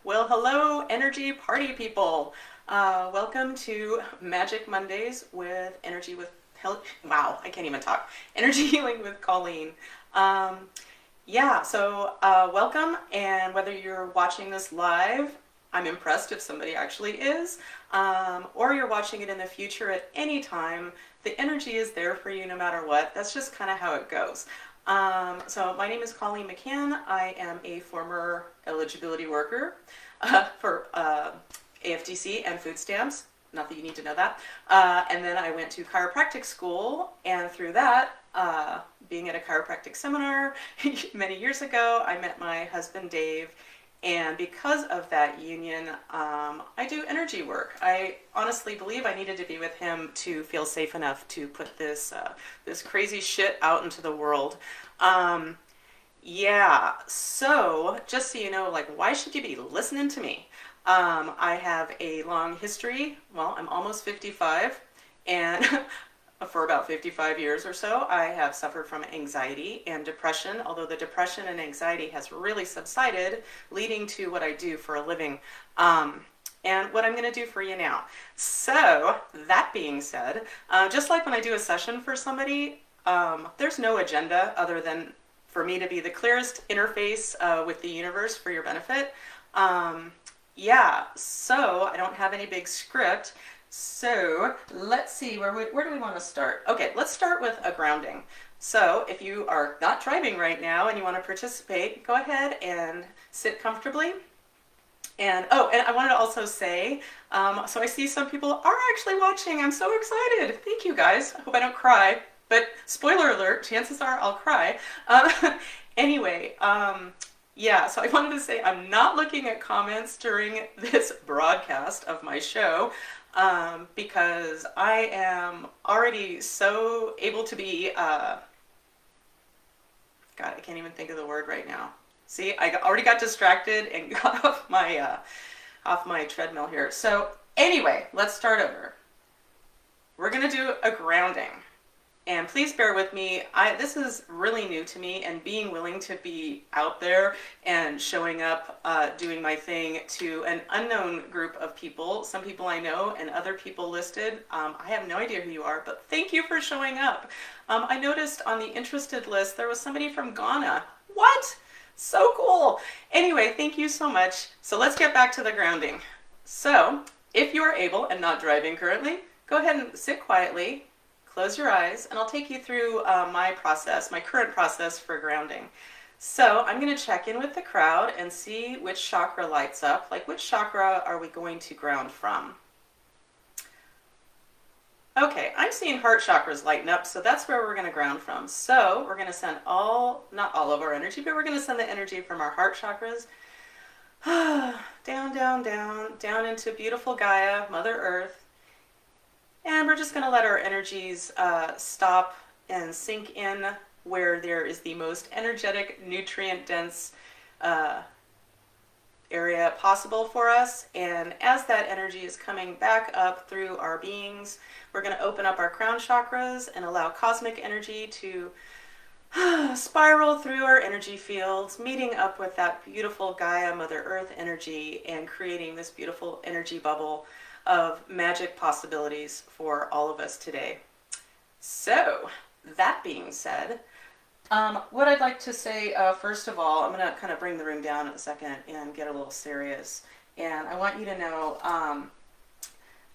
Well, hello, energy party people. Welcome to Magic Mondays with Energy with Wow, I can't even talk. Energy Healing with Colleen. Um, welcome. And whether you're watching this live, I'm impressed if somebody actually is, or you're watching it in the future at any time. The energy is there for you no matter what. That's just kind of how it goes. So my name is Colleen McCann. I am a former eligibility worker for AFDC and food stamps. Not that you need to know that. And then I went to chiropractic school, and through that, being at a chiropractic seminar many years ago, I met my husband Dave. And because of that union, I do energy work. I honestly believe I needed to be with him to feel safe enough to put this crazy shit out into the world. So just so you know, like, why should you be listening to me? I have a long history. Well, I'm almost 55, and for about 55 years or so, I have suffered from anxiety and depression, although the depression and anxiety has really subsided, leading to what I do for a living. And what I'm going to do for you now. So, that being said, just like when I do a session for somebody, there's no agenda other than for me to be the clearest interface with the universe for your benefit. So I don't have any big script. So let's see, where do we want to start? Okay, let's start with a grounding. So if you are not driving right now and you want to participate, go ahead and sit comfortably. And I wanted to also say, so I see some people are actually watching. I'm so excited. Thank you guys. I hope I don't cry. But spoiler alert, chances are I'll cry. Anyway, so I wanted to say I'm not looking at comments during this broadcast of my show because I am already so able to be, God, I can't even think of the word right now. See, already got distracted and got off my treadmill here. So anyway, let's start over. We're going to do a grounding. And please bear with me. This is really new to me, and being willing to be out there and showing up, doing my thing to an unknown group of people. Some people I know and other people listed. I have no idea who you are, but thank you for showing up. I noticed on the interested list there was somebody from Ghana. What? So cool. Anyway, thank you so much. So let's get back to the grounding. So if you are able and not driving currently, go ahead and sit quietly. Close your eyes, and I'll take you through my current process for grounding. So I'm going to check in with the crowd and see which chakra lights up. Like, which chakra are we going to ground from? Okay, I'm seeing heart chakras lighten up, so that's where we're going to ground from. So we're going to send not all of our energy, but we're going to send the energy from our heart chakras down, down, down, down into beautiful Gaia, Mother Earth. And we're just going to let our energies stop and sink in where there is the most energetic, nutrient-dense area possible for us. And as that energy is coming back up through our beings, we're going to open up our crown chakras and allow cosmic energy to spiral through our energy fields, meeting up with that beautiful Gaia, Mother Earth energy, and creating this beautiful energy bubble of magic possibilities for all of us today. So, that being said, what I'd like to say, first of all, I'm going to kind of bring the room down in a second and get a little serious. And I want you to know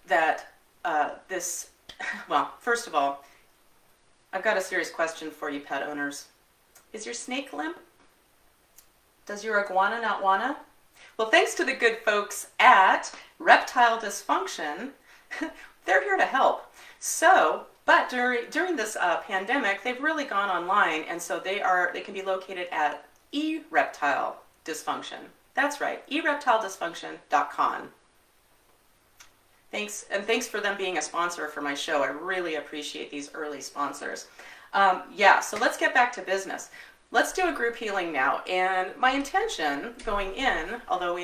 that first of all, I've got a serious question for you pet owners. Is your snake limp? Does your iguana not wanna? Well, thanks to the good folks at Reptile Dysfunction, they're here to help. So, but during this pandemic, they've really gone online, and so they can be located at eReptile Dysfunction. That's right, ereptiledysfunction.com. Thanks for them being a sponsor for my show. I really appreciate these early sponsors. So let's get back to business. Let's do a group healing now. And my intention going in, although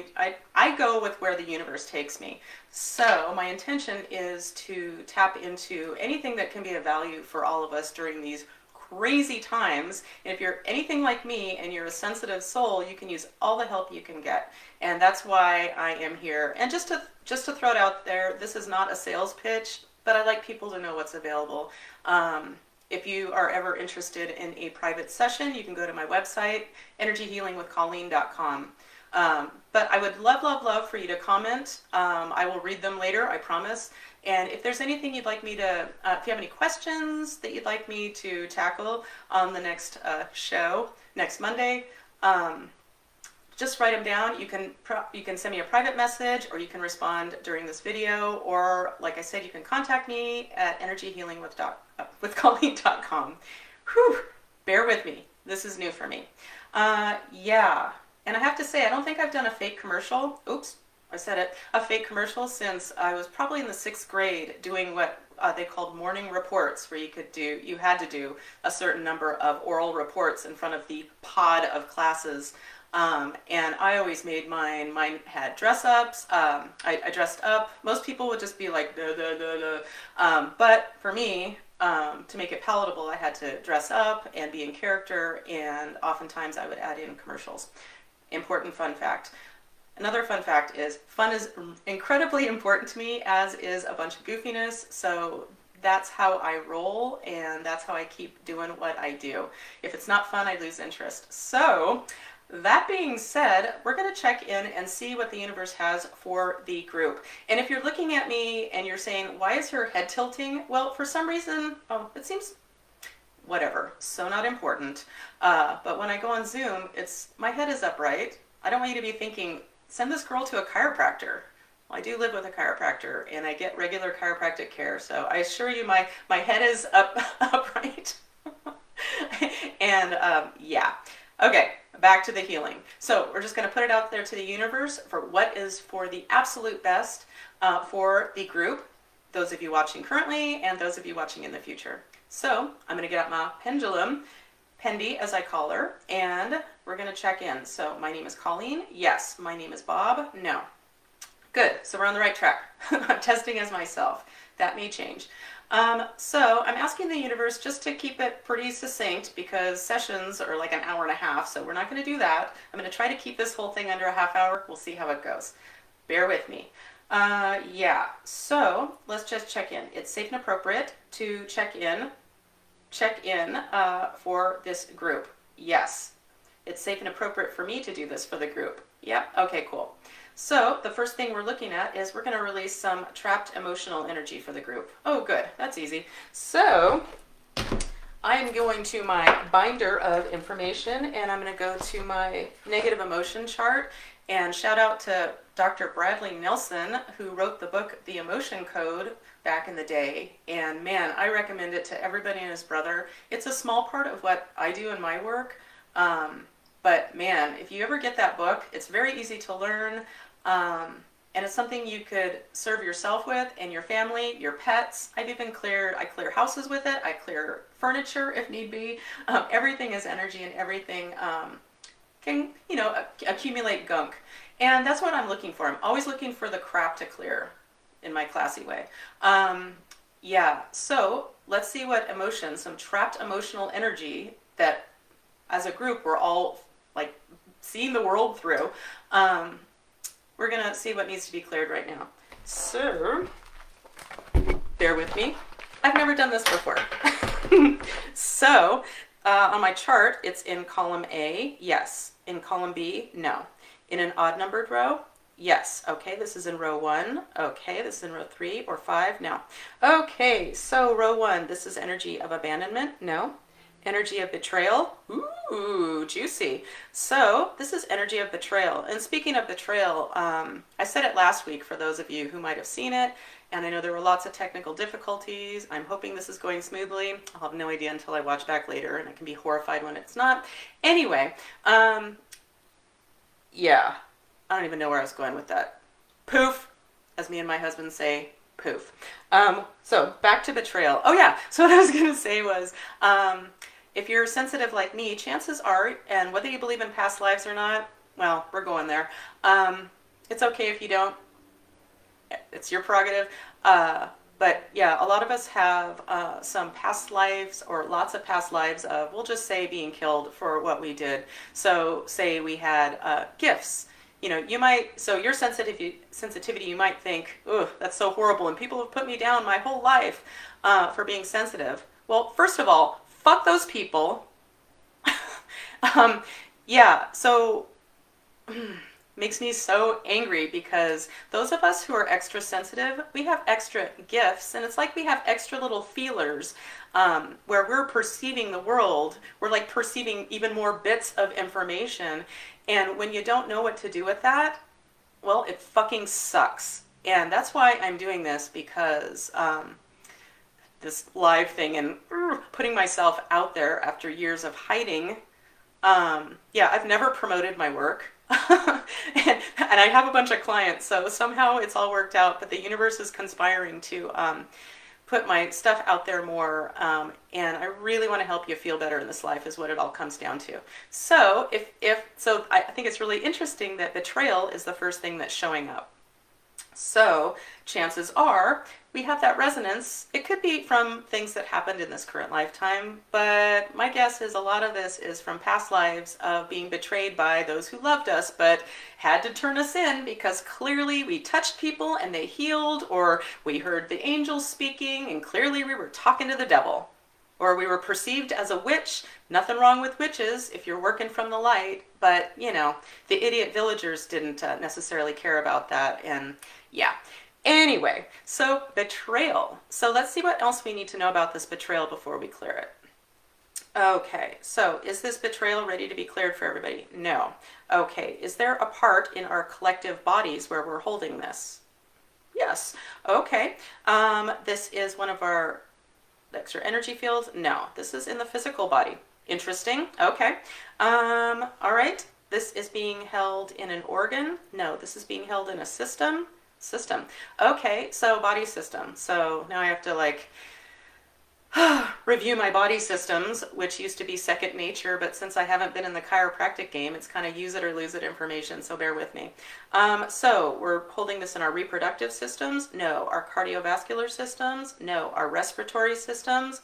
I go with where the universe takes me. So my intention is to tap into anything that can be of value for all of us during these crazy times. And if you're anything like me and you're a sensitive soul, you can use all the help you can get. And that's why I am here. And just to throw it out there, this is not a sales pitch, but I like people to know what's available. If you are ever interested in a private session, you can go to my website, energyhealingwithcolleen.com. But I would love for you to comment. I will read them later, I promise. And if there's anything you'd like me to, if you have any questions that you'd like me to tackle on the next show, next Monday, just write them down. You can send me a private message, or you can respond during this video, or like I said, you can contact me at energyhealingwithcolleen.com. Whew, bear with me. This is new for me. Yeah. And I have to say, I don't think I've done a fake commercial. Oops, I said it. A fake commercial since I was probably in the 6th grade doing what they called morning reports, where you had to do a certain number of oral reports in front of the pod of classes. And I always made mine. Mine had dress ups. I dressed up. Most people would just be like, duh, duh, duh, duh. But for me, to make it palatable, I had to dress up and be in character. And oftentimes I would add in commercials. Important fun fact. Another fun fact is fun is incredibly important to me, as is a bunch of goofiness. So that's how I roll, and that's how I keep doing what I do. If it's not fun, I lose interest. So that being said, we're going to check in and see what the universe has for the group. And if you're looking at me and you're saying, why is her head tilting? Well, for some reason, it seems whatever, so not important. But when I go on Zoom, my head is upright. I don't want you to be thinking, send this girl to a chiropractor. Well, I do live with a chiropractor, and I get regular chiropractic care. So I assure you, my head is upright. And yeah. Okay, back to the healing. So we're just going to put it out there to the universe for what is for the absolute best for the group, those of you watching currently and those of you watching in the future. So I'm going to get out my pendulum, Pendy as I call her, and we're going to check in. So my name is Colleen. Yes. My name is Bob. No. Good. So we're on the right track. I'm testing as myself. That may change. So I'm asking the universe just to keep it pretty succinct, because sessions are like an hour and a half, so we're not going to do that. I'm going to try to keep this whole thing under a half hour. We'll see how it goes. Bear with me. Yeah, so let's just check in. It's safe and appropriate to check in for this group. Yes, it's safe and appropriate for me to do this for the group. Yep, okay, cool. So the first thing we're looking at is we're going to release some trapped emotional energy for the group. Oh, good. That's easy. So I'm going to my binder of information, and I'm going to go to my negative emotion chart, and shout out to Dr. Bradley Nelson, who wrote the book, The Emotion Code, back in the day. And man, I recommend it to everybody and his brother. It's a small part of what I do in my work. But man, if you ever get that book, it's very easy to learn. And it's something you could serve yourself with and your family, your pets. I clear houses with it. I clear furniture if need be. Everything is energy, and everything can, accumulate gunk. And that's what I'm looking for. I'm always looking for the crap to clear in my classy way. Yeah, so let's see what some trapped emotional energy that as a group we're all like seeing the world through. We're going to see what needs to be cleared right now. So, bear with me. I've never done this before. So, on my chart, it's in column A, yes. In column B, no. In an odd numbered row, yes. Okay, this is in row 1. Okay, this is in row 3 or 5, no. Okay, so row 1, this is energy of abandonment, no. Energy of betrayal. Ooh, juicy. So this is energy of betrayal. And speaking of betrayal, I said it last week for those of you who might have seen it. And I know there were lots of technical difficulties. I'm hoping this is going smoothly. I'll have no idea until I watch back later, and I can be horrified when it's not. Anyway, yeah, I don't even know where I was going with that. Poof, as me and my husband say, poof. So back to betrayal. Oh yeah, so what I was going to say was, if you're sensitive like me, chances are, and whether you believe in past lives or not, well, we're going there. It's okay if you don't. It's your prerogative. But yeah, a lot of us have some past lives or lots of past lives of, we'll just say, being killed for what we did. So say we had gifts. You know, you might, so your sensitivity, you might think, ugh, that's so horrible, and people have put me down my whole life for being sensitive. Well, first of all, fuck those people. um, yeah, so makes me so angry because those of us who are extra sensitive, we have extra gifts, and it's like we have extra little feelers where we're perceiving the world. We're like perceiving even more bits of information, and when you don't know what to do with that, well, it fucking sucks. And that's why I'm doing this, because this live thing and putting myself out there after years of hiding. Yeah, I've never promoted my work. and I have a bunch of clients, so somehow it's all worked out, but the universe is conspiring to put my stuff out there more, and I really want to help you feel better in this life is what it all comes down to. So so I think it's really interesting that betrayal is the first thing that's showing up. So chances are we have that resonance. It could be from things that happened in this current lifetime, but my guess is a lot of this is from past lives of being betrayed by those who loved us but had to turn us in because clearly we touched people and they healed, or we heard the angels speaking and clearly we were talking to the devil. Or we were perceived as a witch. Nothing wrong with witches if you're working from the light, but you know, the idiot villagers didn't necessarily care about that, and yeah. Anyway, so betrayal. So let's see what else we need to know about this betrayal before we clear it. Okay, so is this betrayal ready to be cleared for everybody? No. Okay, is there a part in our collective bodies where we're holding this? Yes. Okay, this is one of our extra energy fields? No, this is in the physical body. Interesting. Okay. All right. This is being held in an organ? No, this is being held in a system. Okay, so body system. So now I have to like review my body systems, which used to be second nature, but since I haven't been in the chiropractic game, it's kind of use it or lose it information, so bear with me. So we're holding this in our reproductive systems? No. Our cardiovascular systems? No. Our respiratory systems?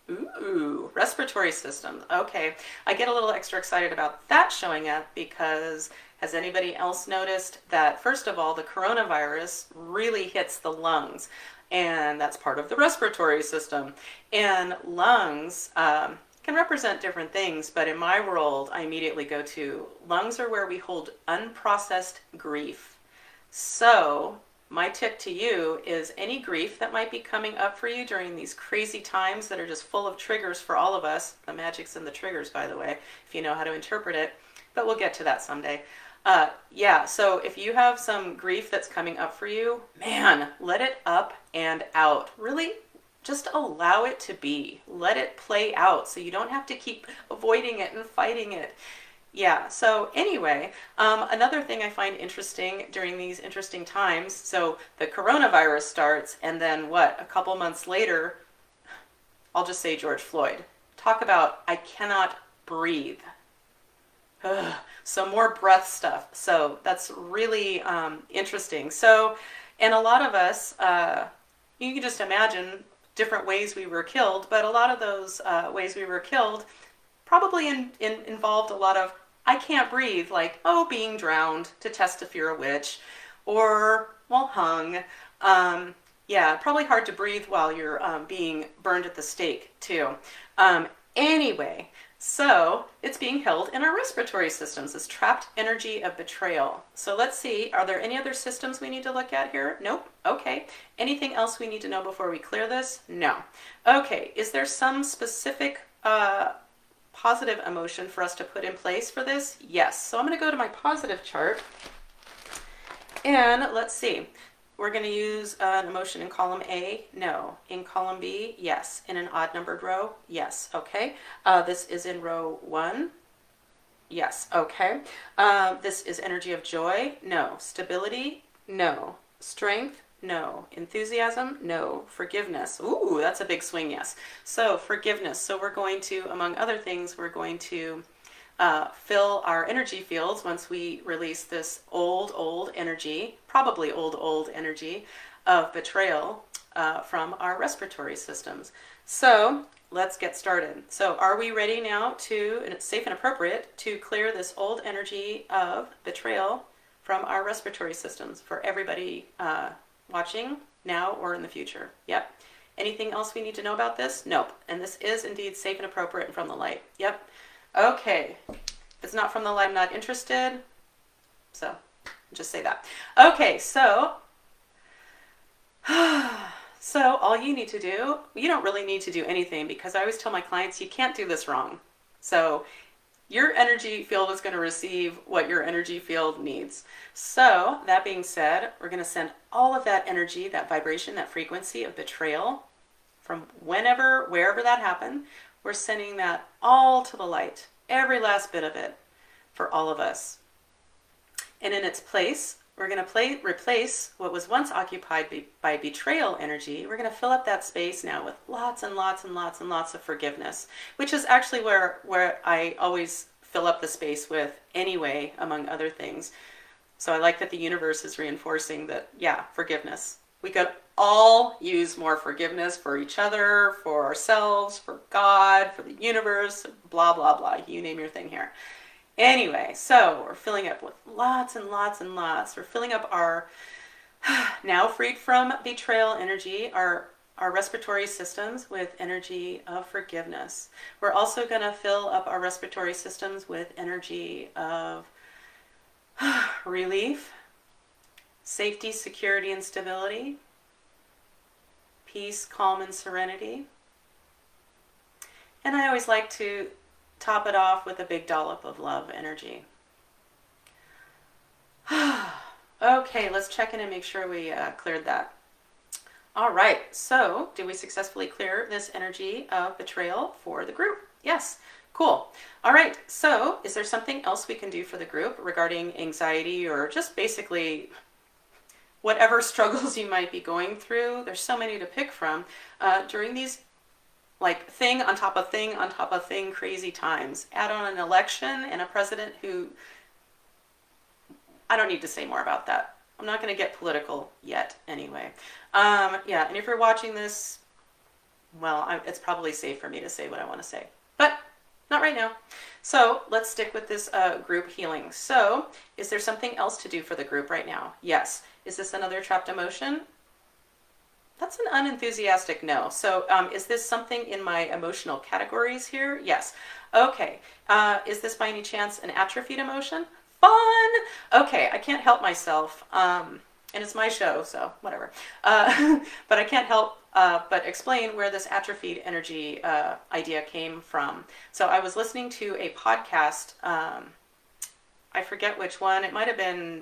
Ooh, respiratory systems. Okay, I get a little extra excited about that showing up because has anybody else noticed that, first of all, the coronavirus really hits the lungs, and that's part of the respiratory system. And lungs can represent different things, but in my world, I immediately go to lungs are where we hold unprocessed grief. So my tip to you is any grief that might be coming up for you during these crazy times that are just full of triggers for all of us. The magic's in the triggers, by the way, if you know how to interpret it, but we'll get to that someday. Yeah, so if you have some grief that's coming up for you, man, let it up and out. Really just allow it to be. Let it play out so you don't have to keep avoiding it and fighting it. Yeah, so anyway, another thing I find interesting during these interesting times, so the coronavirus starts, and then what, a couple months later, I'll just say George Floyd. Talk about, I cannot breathe. Ugh. So more breath stuff. So that's really interesting. So, and a lot of us, you can just imagine different ways we were killed, but a lot of those ways we were killed probably involved a lot of, I can't breathe, like, oh, being drowned to test if you're a witch, or, well, hung. Yeah, probably hard to breathe while you're being burned at the stake, too. Anyway, so it's being held in our respiratory systems, this trapped energy of betrayal. So let's see, are there any other systems we need to look at here? Nope. Okay. Anything else we need to know before we clear this? No. Okay. Is there some specific positive emotion for us to put in place for this? Yes. So I'm going to go to my positive chart and let's see. We're going to use an emotion in column A. No. In column B. Yes. In an odd numbered row. Yes. Okay. This is in row 1. Yes. Okay. This is energy of joy. No. Stability. No. Strength. No. Enthusiasm. No. Forgiveness. Ooh, that's a big swing. Yes. So forgiveness. So we're going to, among other things, we're going to fill our energy fields once we release this old energy, probably old energy of betrayal, from our respiratory systems. So let's get started. So are we ready now to, and it's safe and appropriate, to clear this old energy of betrayal from our respiratory systems for everybody watching now or in the future? Yep. Anything else we need to know about this? Nope. And this is indeed safe and appropriate and from the light. Yep. Okay. If it's not from the light, I'm not interested. So just say that. Okay, so all you need to do, you don't really need to do anything, because I always tell my clients you can't do this wrong. So your energy field is going to receive what your energy field needs. So that being said, we're going to send all of that energy, that vibration, that frequency of betrayal from whenever, wherever that happened, we're sending that all to the light, every last bit of it, for all of us. And in its place, we're going to replace what was once occupied by betrayal energy. We're going to fill up that space now with lots and lots and lots and lots of forgiveness, which is actually where I always fill up the space with anyway, among other things. So I like that the universe is reinforcing that, yeah, forgiveness. We could all use more forgiveness for each other, for ourselves, for God, for the universe, blah, blah, blah. You name your thing here. Anyway, so we're filling up with lots and lots and lots. We're filling up our, now freed from betrayal energy, our respiratory systems with energy of forgiveness. We're also going to fill up our respiratory systems with energy of relief, safety, security, and stability, peace, calm, and serenity. And I always like to top it off with a big dollop of love energy. Okay, let's check in and make sure we cleared that. All right, so did we successfully clear this energy of betrayal for the group? Yes, cool. All right, so is there something else we can do for the group regarding anxiety or just basically whatever struggles you might be going through? There's so many to pick from during these like thing on top of thing on top of thing crazy times. Add on an election and a president who, I don't need to say more about that. I'm not going to get political yet anyway. Yeah, and if you're watching this, well, it's probably safe for me to say what I want to say, but not right now. So let's stick with this group healing. So is there something else to do for the group right now? Yes. Is this another trapped emotion? That's an unenthusiastic no. So is this something in my emotional categories here? Yes. Okay. Is this by any chance an atrophied emotion? Fun! Okay, I can't help myself. And it's my show, so whatever. But I can't help but explain where this atrophied energy idea came from. So I was listening to a podcast. I forget which one. It might have been,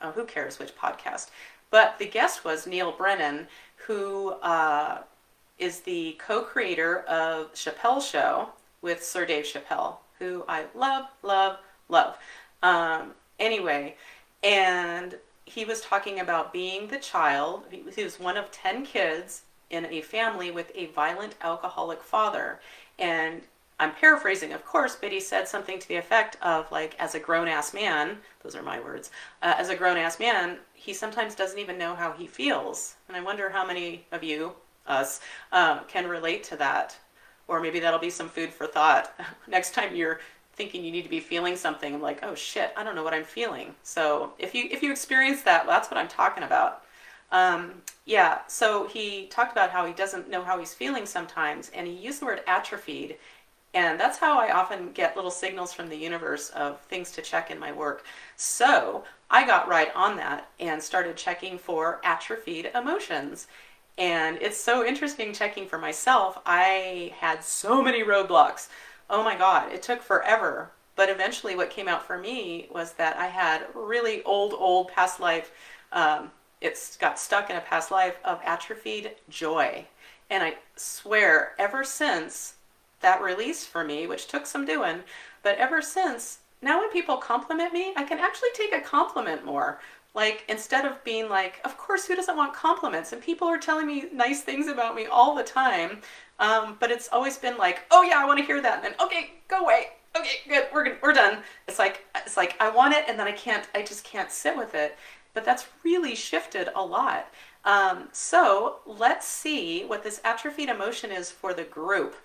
oh, who cares which podcast. But the guest was Neil Brennan, who is the co-creator of Chappelle's Show with Sir Dave Chappelle, who I love, love, love. Anyway, and he was talking about being the child. He was one of 10 kids in a family with a violent alcoholic father. And I'm paraphrasing, of course, but he said something to the effect of, like, as a grown-ass man, those are my words, as a grown-ass man, he sometimes doesn't even know how he feels. And I wonder how many of you, us, can relate to that. Or maybe that'll be some food for thought. Next time you're thinking you need to be feeling something, I'm like, oh shit, I don't know what I'm feeling. So if you experience that, well, that's what I'm talking about. Yeah, so he talked about how he doesn't know how he's feeling sometimes, and he used the word atrophied. And that's how I often get little signals from the universe of things to check in my work. So I got right on that and started checking for atrophied emotions. And it's so interesting checking for myself. I had so many roadblocks. Oh my God, it took forever. But eventually what came out for me was that I had really old past life. It's got stuck in a past life of atrophied joy. And I swear, ever since that release for me, which took some doing, but ever since, now when people compliment me, I can actually take a compliment more. Like, instead of being like, of course, who doesn't want compliments? And people are telling me nice things about me all the time. But it's always been like, oh yeah, I want to hear that. And then, okay, go away. Okay, good, we're done. It's like I want it, and then I just can't sit with it. But that's really shifted a lot. So let's see what this atrophied emotion is for the group.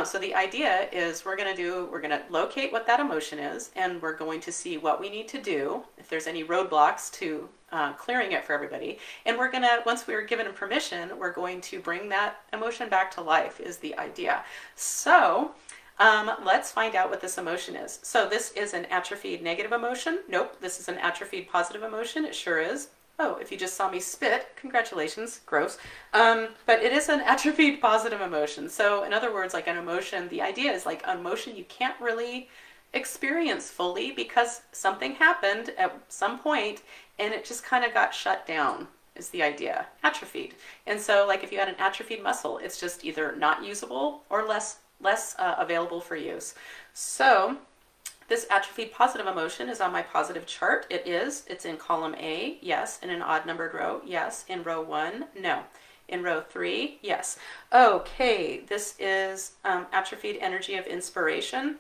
So the idea is we're going to locate what that emotion is, and we're going to see what we need to do, if there's any roadblocks to clearing it for everybody. And we're going to, once we're given permission, we're going to bring that emotion back to life is the idea. So let's find out what this emotion is. So this is an atrophied negative emotion. Nope, this is an atrophied positive emotion. It sure is. Oh, if you just saw me spit, congratulations, gross. But it is an atrophied positive emotion. So in other words, like an emotion, the idea is like an emotion you can't really experience fully because something happened at some point and it just kind of got shut down is the idea, atrophied. And so like if you had an atrophied muscle, it's just either not usable or less available for use. So this atrophied positive emotion is on my positive chart. It is. It's in column A, yes. In an odd numbered row, yes. In row 1, no. In row 3, yes. Okay, this is atrophied energy of inspiration.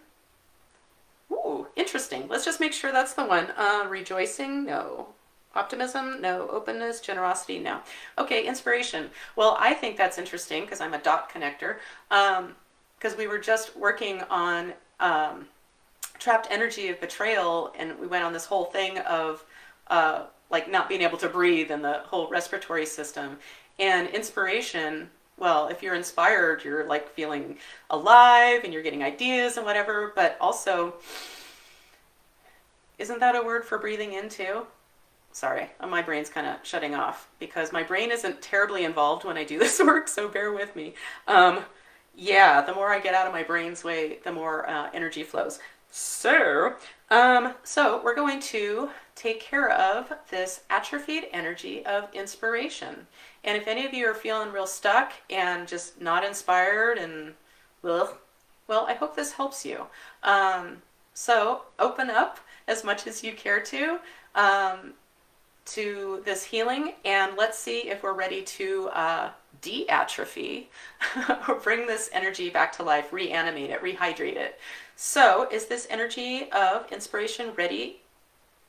Ooh, interesting. Let's just make sure that's the one. Rejoicing, no. Optimism, no. Openness, generosity, no. Okay, inspiration. Well, I think that's interesting because I'm a dot connector. Because we were just working on trapped energy of betrayal, and we went on this whole thing of like not being able to breathe and the whole respiratory system. And inspiration, well, if you're inspired, you're like feeling alive and you're getting ideas and whatever, but also, isn't that a word for breathing in too? Sorry, my brain's kind of shutting off because my brain isn't terribly involved when I do this work, so bear with me. Yeah, the more I get out of my brain's way, the more energy flows. So we're going to take care of this atrophied energy of inspiration. And if any of you are feeling real stuck and just not inspired and, ugh, well, I hope this helps you. So open up as much as you care to this healing, and let's see if we're ready to de-atrophy or bring this energy back to life, reanimate it, rehydrate it. So is this energy of inspiration ready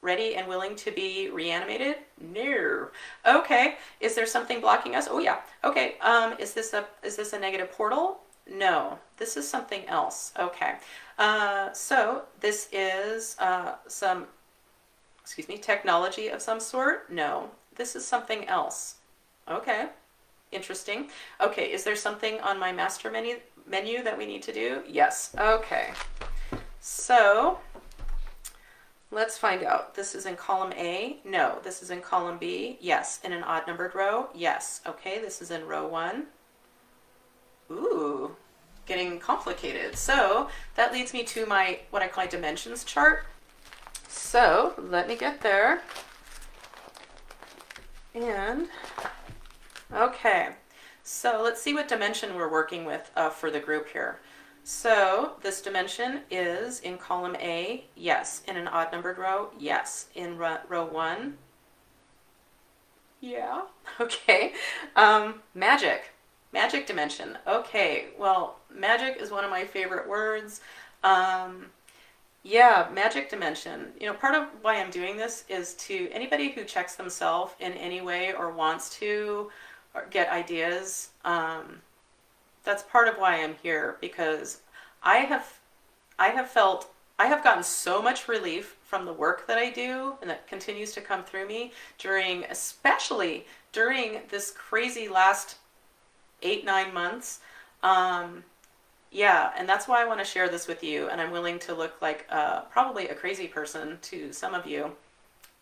and willing to be reanimated? No. Okay. Is there something blocking us? Oh yeah. Okay. Is this a negative portal? No. This is something else. Okay. So this is some technology of some sort? No. This is something else. Okay. Interesting. Okay, is there something on my master menu that we need to do? Yes. Okay. So let's find out. This is in column A. No. This is in column B. Yes. In an odd numbered row. Yes. Okay, this is in row 1. Ooh, getting complicated. So that leads me to my what I call my dimensions chart. So let me get there. And okay, so let's see what dimension we're working with for the group here. So this dimension is in column A, yes. In an odd numbered row, yes. In row 1, yeah. Okay. Magic dimension. Okay, well, magic is one of my favorite words. Yeah, magic dimension. You know, part of why I'm doing this is to anybody who checks themselves in any way or wants to or get ideas. That's part of why I'm here, because I have gotten so much relief from the work that I do and that continues to come through me especially during this crazy last 8-9 months. Yeah, and that's why I want to share this with you, and I'm willing to look like probably a crazy person to some of you.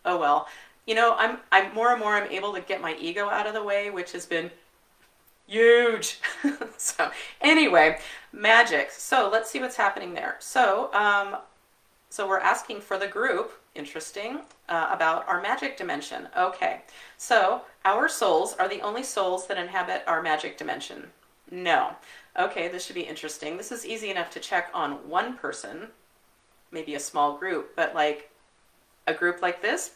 Oh well, you know, I'm more and more I'm able to get my ego out of the way, which has been huge. So anyway, magic. So let's see what's happening there. So we're asking for the group, interesting, about our magic dimension. Okay, so our souls are the only souls that inhabit our magic dimension. No. Okay, this should be interesting. This is easy enough to check on one person, maybe a small group, but like a group like this,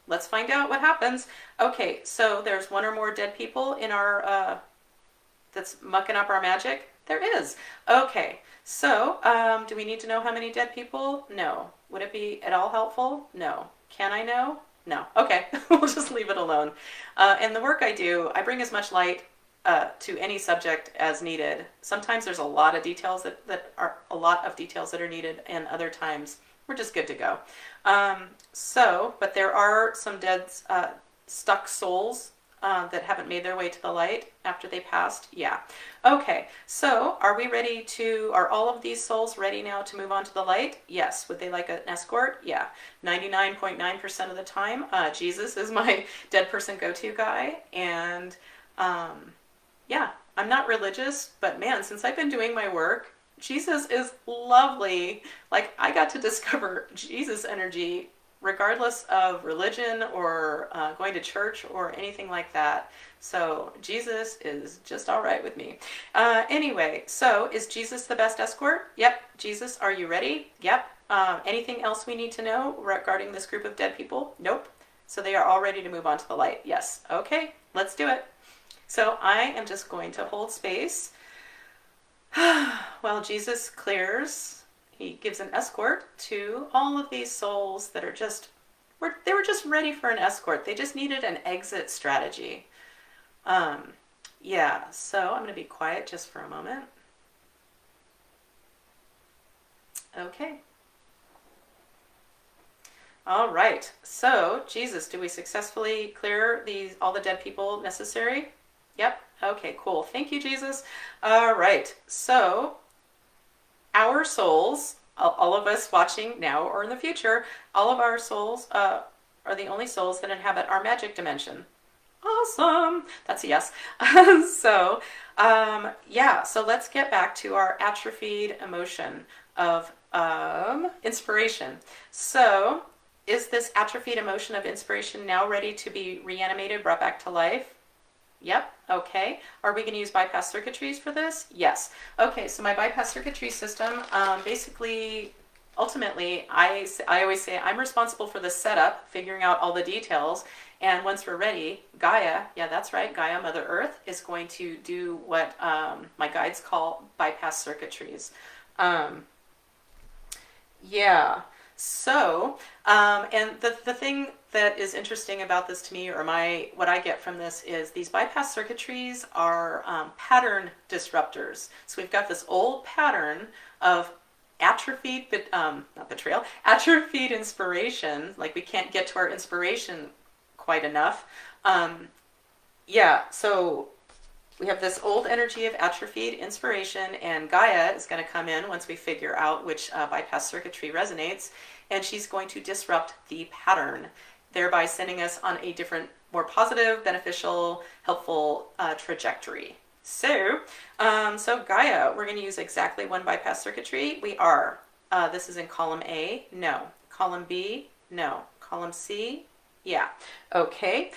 let's find out what happens. Okay, so there's one or more dead people in our, that's mucking up our magic? There is. Okay, so do we need to know how many dead people? No. Would it be at all helpful? No. Can I know? No. Okay, we'll just leave it alone. And the work I do, I bring as much light to any subject as needed. Sometimes there's a lot of details that are a lot of details that are needed, and other times we're just good to go. But there are some dead, stuck souls that haven't made their way to the light after they passed. Yeah. Okay. So are we ready to? Are all of these souls ready now to move on to the light? Yes. Would they like an escort? Yeah. 99.9% of the time, Jesus is my dead person go-to guy, and yeah, I'm not religious, but man, since I've been doing my work, Jesus is lovely. Like, I got to discover Jesus energy regardless of religion or going to church or anything like that. So Jesus is just all right with me. Anyway, so is Jesus the best escort? Yep. Jesus, are you ready? Yep. Anything else we need to know regarding this group of dead people? Nope. So they are all ready to move on to the light. Yes. Okay, let's do it. So I am just going to hold space while Jesus clears. He gives an escort to all of these souls that are they were just ready for an escort. They just needed an exit strategy. Yeah, so I'm going to be quiet just for a moment. Okay. All right. So, Jesus, do we successfully clear all the dead people necessary? Yep. Okay, cool. Thank you, Jesus. All right. So, our souls, all of us watching now or in the future, all of our souls are the only souls that inhabit our magic dimension. Awesome. That's a yes. Yeah, so let's get back to our atrophied emotion of inspiration. So, is this atrophied emotion of inspiration now ready to be reanimated, brought back to life? Yep. Okay. Are we going to use bypass circuitries for this? Yes. Okay. So my bypass circuitry system, basically, ultimately, I always say I'm responsible for the setup, figuring out all the details. And once we're ready, Gaia, yeah, that's right, Gaia, Mother Earth, is going to do what my guides call bypass circuitries. Yeah. So, and the thing that is interesting about this to me, or what I get from this, is these bypass circuitries are pattern disruptors. So we've got this old pattern of atrophied, not betrayal, atrophied inspiration. Like, we can't get to our inspiration quite enough. Yeah, so we have this old energy of atrophied inspiration, and Gaia is going to come in once we figure out which bypass circuitry resonates, and she's going to disrupt the pattern, thereby sending us on a different, more positive, beneficial, helpful trajectory. So Gaia, we're going to use exactly one bypass circuitry. We are. This is in column A. No. Column B. No. Column C. Yeah. Okay.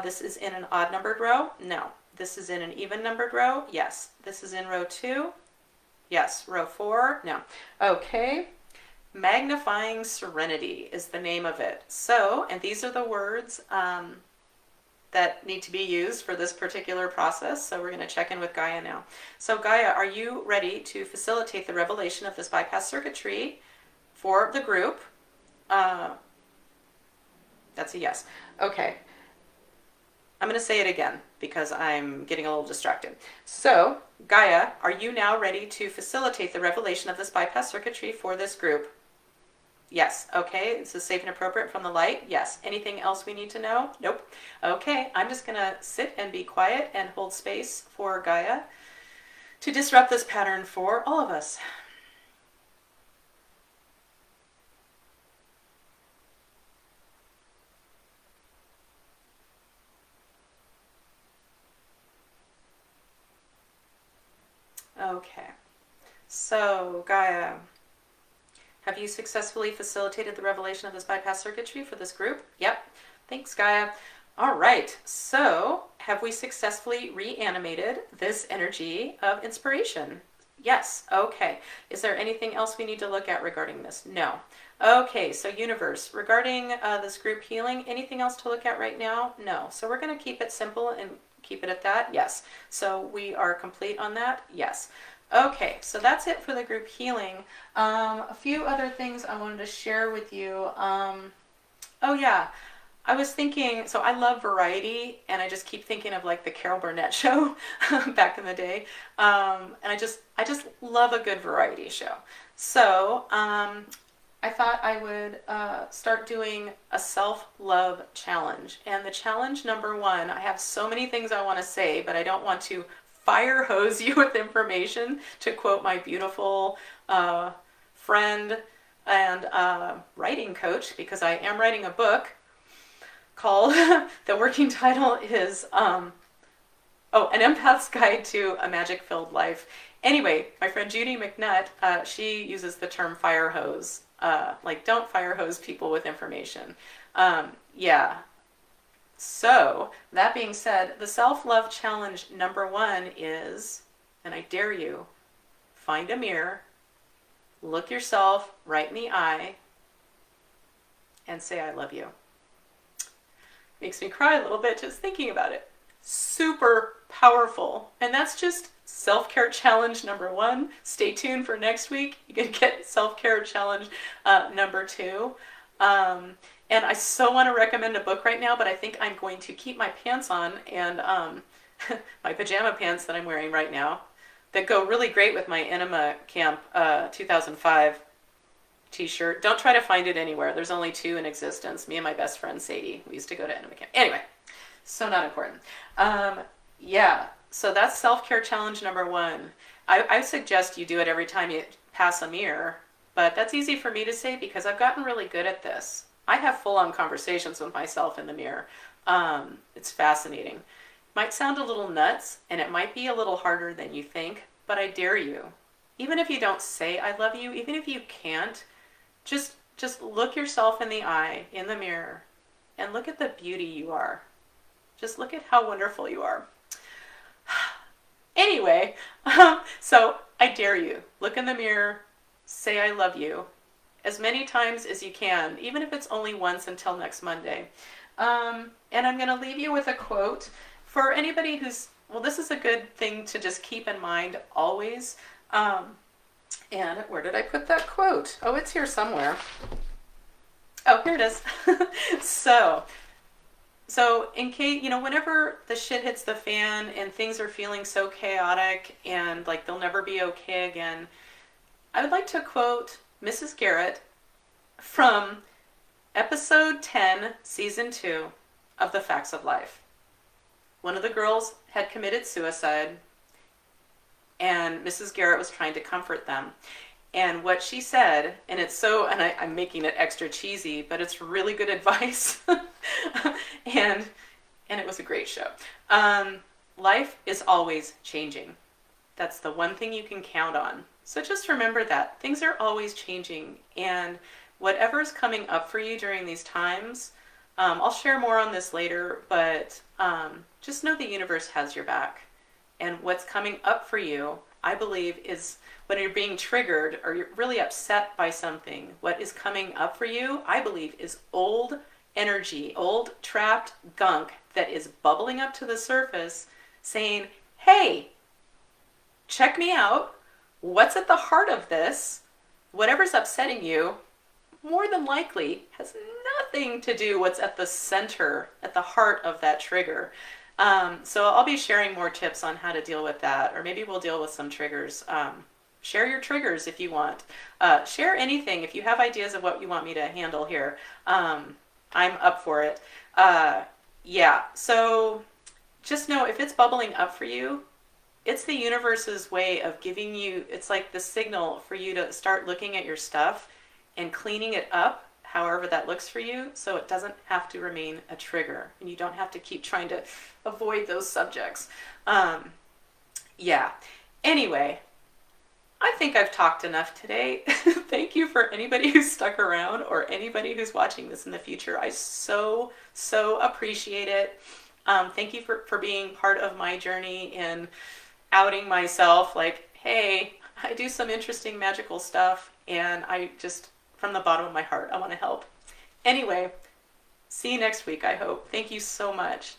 This is in an odd numbered row. No. This is in an even numbered row. Yes. This is in row 2. Yes. Row 4. No. Okay. Magnifying Serenity is the name of it. So, and these are the words that need to be used for this particular process. So we're going to check in with Gaia now. So Gaia, are you ready to facilitate the revelation of this bypass circuitry for the group? That's a yes. Okay. I'm going to say it again because I'm getting a little distracted. So, Gaia, are you now ready to facilitate the revelation of this bypass circuitry for this group? Yes. Okay. This is safe and appropriate from the light? Yes. Anything else we need to know? Nope. Okay. I'm just going to sit and be quiet and hold space for Gaia to disrupt this pattern for all of us. Okay. So, Gaia, have you successfully facilitated the revelation of this bypass circuitry for this group? Yep. Thanks, Gaia. All right. So, have we successfully reanimated this energy of inspiration? Yes. Okay. Is there anything else we need to look at regarding this? No. Okay. So, universe, regarding this group healing, anything else to look at right now? No. So, we're going to keep it simple and keep it at that? Yes. So, we are complete on that? Yes. Okay, so that's it for the group healing. A few other things I wanted to share with you. Oh yeah, I was thinking, so I love variety, and I just keep thinking of like the Carol Burnett show back in the day, and I just love a good variety show. So I thought I would start doing a self-love challenge, and the challenge number one, I have so many things I want to say, but I don't want to fire hose you with information, to quote my beautiful friend and writing coach, because I am writing a book called the working title is An Empath's Guide to a Magic Filled Life. Anyway, my friend Judy McNutt, she uses the term fire hose. Like, don't fire hose people with information. Yeah. So, that being said, the self-love challenge number one is, and I dare you, find a mirror, look yourself right in the eye, and say, I love you. Makes me cry a little bit just thinking about it. Super powerful. And that's just self-care challenge number one. Stay tuned for next week. You can get self-care challenge number two. And I so want to recommend a book right now, but I think I'm going to keep my pants on, and my pajama pants that I'm wearing right now that go really great with my Enema Camp 2005 t-shirt. Don't try to find it anywhere. There's only two in existence. Me and my best friend Sadie. We used to go to Enema Camp. Anyway, so not important. Yeah, so that's self-care challenge number one. I suggest you do it every time you pass a mirror, but that's easy for me to say because I've gotten really good at this. I have full-on conversations with myself in the mirror. It's fascinating. Might sound a little nuts, and it might be a little harder than you think, but I dare you. Even if you don't say I love you, even if you can't, just look yourself in the eye, in the mirror, and look at the beauty you are. Just look at how wonderful you are. Anyway, so I dare you. Look in the mirror, say I love you as many times as you can, even if it's only once until next Monday. And I'm going to leave you with a quote for anybody who's, well, this is a good thing to just keep in mind always. And where did I put that quote? Oh, it's here somewhere. Oh, here it is. So in case, whenever the shit hits the fan and things are feeling so chaotic and like they'll never be okay again, I would like to quote Mrs. Garrett from episode 10, season 2 of The Facts of Life. One of the girls had committed suicide, and Mrs. Garrett was trying to comfort them. And what she said, and it's so, and I'm making it extra cheesy, but it's really good advice. and it was a great show. Life is always changing. That's the one thing you can count on. So just remember that. Things are always changing. And whatever's coming up for you during these times, I'll share more on this later, but just know the universe has your back. And what's coming up for you, I believe, is when you're being triggered or you're really upset by something, what is coming up for you, I believe, is old energy, old trapped gunk that is bubbling up to the surface saying, hey, check me out. What's at the heart of this? Whatever's upsetting you, more than likely, has nothing to do what's at the center, at the heart of that trigger. So I'll be sharing more tips on how to deal with that, or maybe we'll deal with some triggers. Share your triggers if you want. Share anything if you have ideas of what you want me to handle here. I'm up for it. Yeah, so just know if it's bubbling up for you, it's the universe's way of giving you, it's like the signal for you to start looking at your stuff and cleaning it up, however that looks for you, so it doesn't have to remain a trigger and you don't have to keep trying to avoid those subjects. Yeah. Anyway, I think I've talked enough today. Thank you for anybody who's stuck around or anybody who's watching this in the future. I so appreciate it. Thank you for being part of my journey in outing myself. Like, hey, I do some interesting magical stuff, and I just, from the bottom of my heart, I want to help. Anyway, see you next week, I hope. Thank you so much.